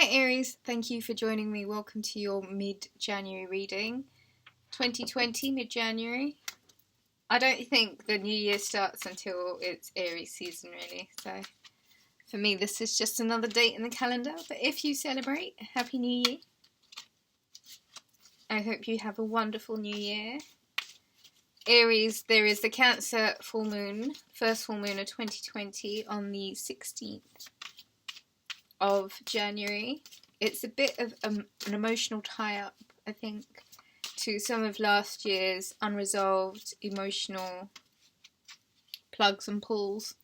Hi Aries, thank you for joining me. Welcome to your mid-January reading. 2020, mid-January. I don't think the new year starts until it's Aries season really, so for me this is just another date in the calendar, but if you celebrate, Happy New Year. I hope you have a wonderful new year. Aries, there is the Cancer full moon, first full moon of 2020 on the 16th of January. It's a bit of an emotional tie-up, I think, to some of last year's unresolved emotional plugs and pulls.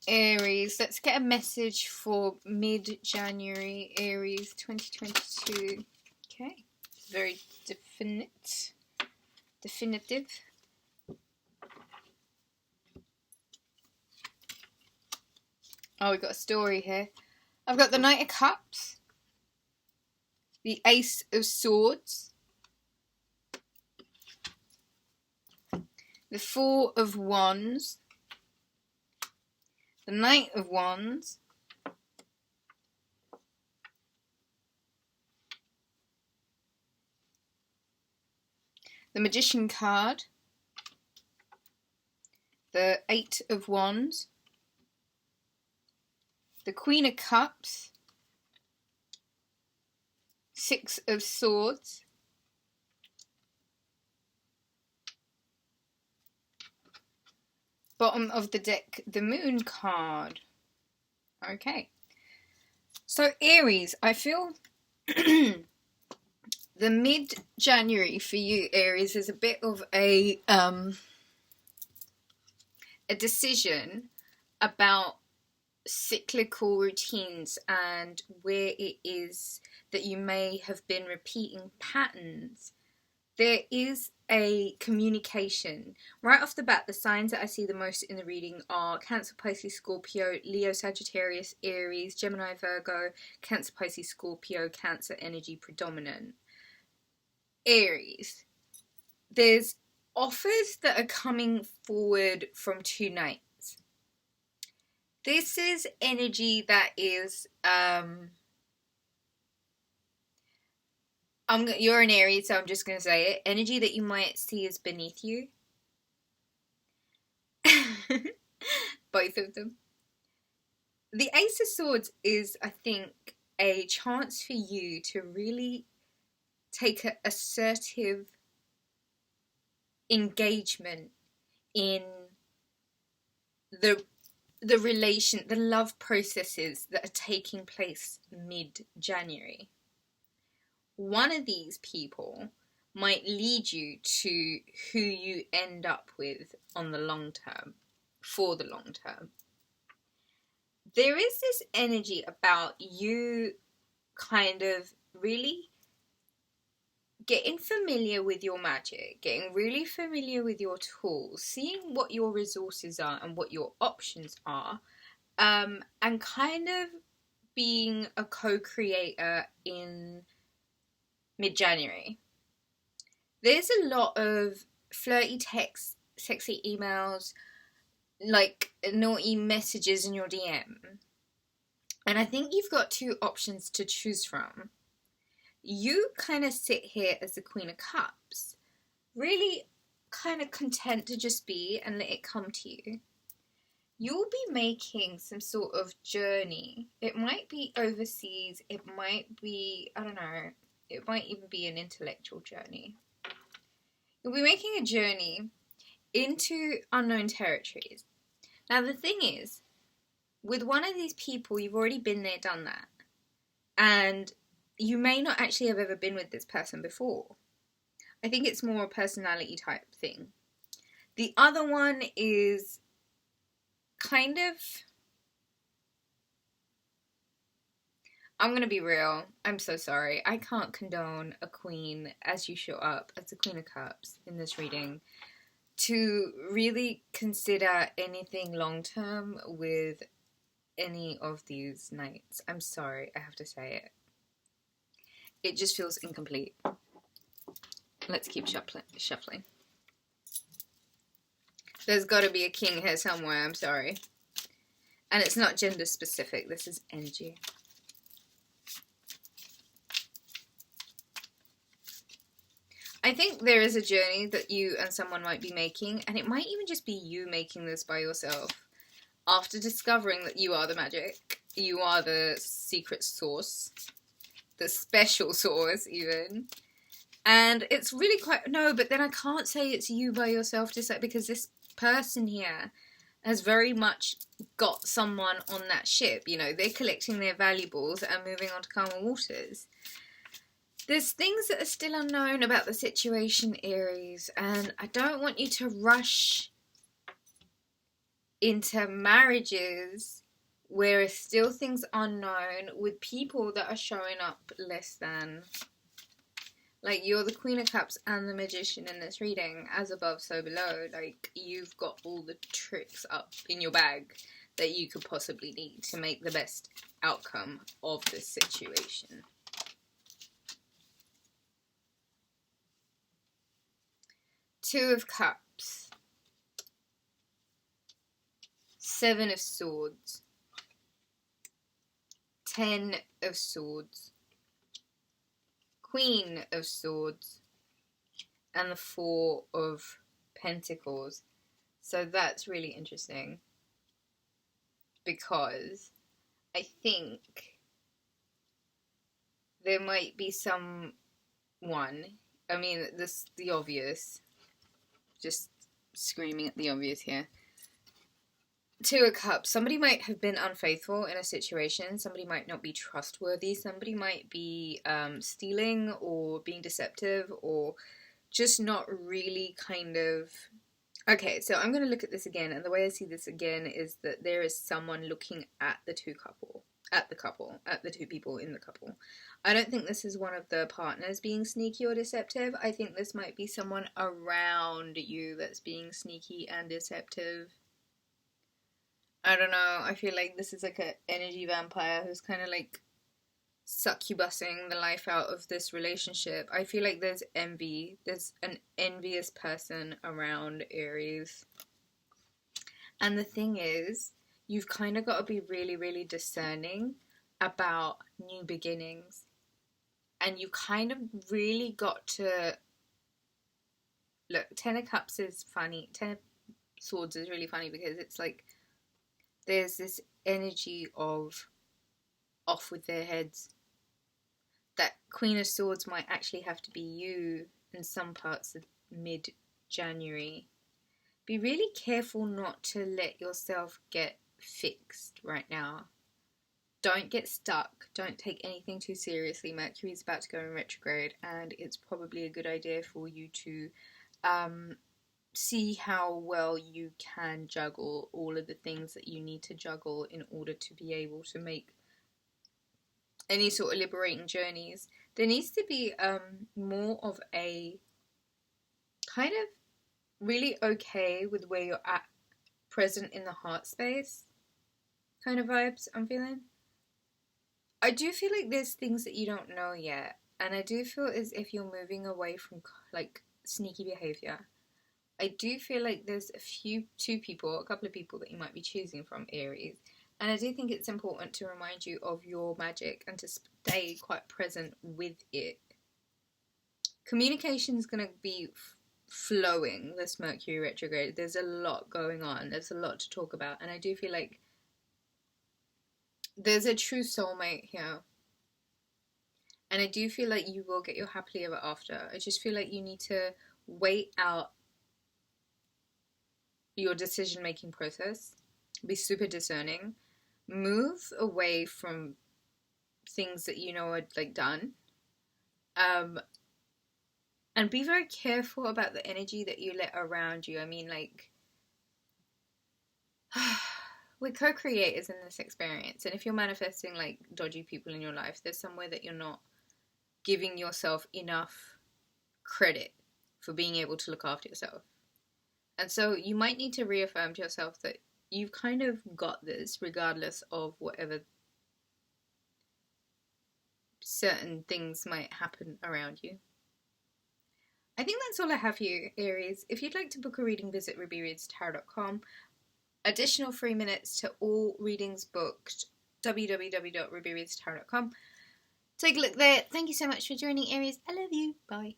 Aries, let's get a message for mid-January, Aries 2022. Okay, it's very definitive. Oh, we've got a story here. I've got the Knight of Cups, the Ace of Swords, the Four of Wands, the Knight of Wands, the Magician card, the Eight of Wands, the Queen of Cups, Six of Swords, bottom of the deck, the Moon card. Okay. So Aries, I feel the mid-January for you, Aries, is a bit of a decision about cyclical routines and where it is that you may have been repeating patterns. There is a communication. Right off the bat, the signs that I see the most in the reading are Cancer, Pisces, Scorpio, Leo, Sagittarius, Aries, Gemini, Virgo, Cancer, Pisces, Scorpio, Cancer energy predominant. Aries, there's offers that are coming forward from two knights. This is energy that is, you're an Aries, so I'm just going to say it. Energy that you might see as beneath you. Both of them. The Ace of Swords is, I think, a chance for you to really take an assertive engagement in the love processes that are taking place mid-January. One of these people might lead you to who you end up with on the long term, for the long term. There is this energy about you kind of really getting familiar with your magic, getting really familiar with your tools, seeing what your resources are and what your options are, and kind of being a co-creator in mid-January. There's a lot of flirty texts, sexy emails, like naughty messages in your DM. And I think you've got two options to choose from. You kind of sit here as the Queen of Cups, really kind of content to just be and let it come to you. You'll be making some sort of journey. It might be overseas, it might be, I don't know, it might even be an intellectual journey. You'll be making a journey into unknown territories. Now the thing is, with one of these people, you've already been there, done that. And you may not actually have ever been with this person before. I think it's more a personality type thing. The other one is kind of, I'm going to be real. I'm so sorry. I can't condone a queen as you show up as the Queen of Cups in this reading to really consider anything long term with any of these knights. I'm sorry. I have to say it. It just feels incomplete. Let's keep shuffling. There's got to be a king here somewhere. I'm sorry. And it's not gender specific, this is energy. I think there is a journey that you and someone might be making, and it might even just be you making this by yourself. After discovering that you are the magic, you are the secret source, the special source even. And it's really quite, no, but then I can't say it's you by yourself, just like, because this person here has very much got someone on that ship. You know, they're collecting their valuables and moving on to calmer waters. There's things that are still unknown about the situation, Aries, and I don't want you to rush into marriages where it's still things unknown with people that are showing up less than. Like, you're the Queen of Cups and the Magician in this reading, as above, so below. Like, you've got all the tricks up in your bag that you could possibly need to make the best outcome of this situation. Two of Cups. Seven of Swords. 10 of Swords. Queen of Swords. And the 4 of Pentacles. So that's really interesting. Because I think there might be someone, I mean, the obvious, just screaming at the obvious here. Two of Cups. Somebody might have been unfaithful in a situation. Somebody might not be trustworthy. Somebody might be stealing or being deceptive or just not really kind of... Okay, so I'm going to look at this again, and the way I see this again is that there is someone looking at the two people in the couple. I don't think this is one of the partners being sneaky or deceptive. I think this might be someone around you that's being sneaky and deceptive. I don't know, I feel like this is like an energy vampire who's kind of like succubusing the life out of this relationship. I feel like there's envy. There's an envious person around Aries. And the thing is, you've kind of got to be really, really discerning about new beginnings. And you kind of really got to... Look, 10 of Cups is funny. 10 of Swords is really funny because it's like there's this energy of off with their heads. That Queen of Swords might actually have to be you in some parts of mid-January. Be really careful not to let yourself get fixed right now. Don't get stuck. Don't take anything too seriously. Mercury's about to go in retrograde, and it's probably a good idea for you to see how well you can juggle all of the things that you need to juggle in order to be able to make any sort of liberating journeys. There needs to be more of a kind of really okay with where you're at, present in the heart space kind of vibes I'm feeling. I do feel like there's things that you don't know yet, and I do feel as if you're moving away from like sneaky behavior. I do feel like there's a couple of people that you might be choosing from, Aries. And I do think it's important to remind you of your magic and to stay quite present with it. Communication is going to be flowing this Mercury retrograde. There's a lot going on. There's a lot to talk about. And I do feel like there's a true soulmate here. And I do feel like you will get your happily ever after. I just feel like you need to wait out your decision-making process. Be super discerning. Move away from things that you know are like done. And be very careful about the energy that you let around you. I mean, like, we're co-creators in this experience. And if you're manifesting like dodgy people in your life, there's somewhere that you're not giving yourself enough credit for being able to look after yourself. And so you might need to reaffirm to yourself that you've kind of got this regardless of whatever certain things might happen around you. I think that's all I have for you, Aries. If you'd like to book a reading, visit rubyreadstarot.com. additional 3 minutes to all readings booked. www.rubyreadstarot.com. Take a look there. Thank you so much for joining, Aries. I love you. Bye.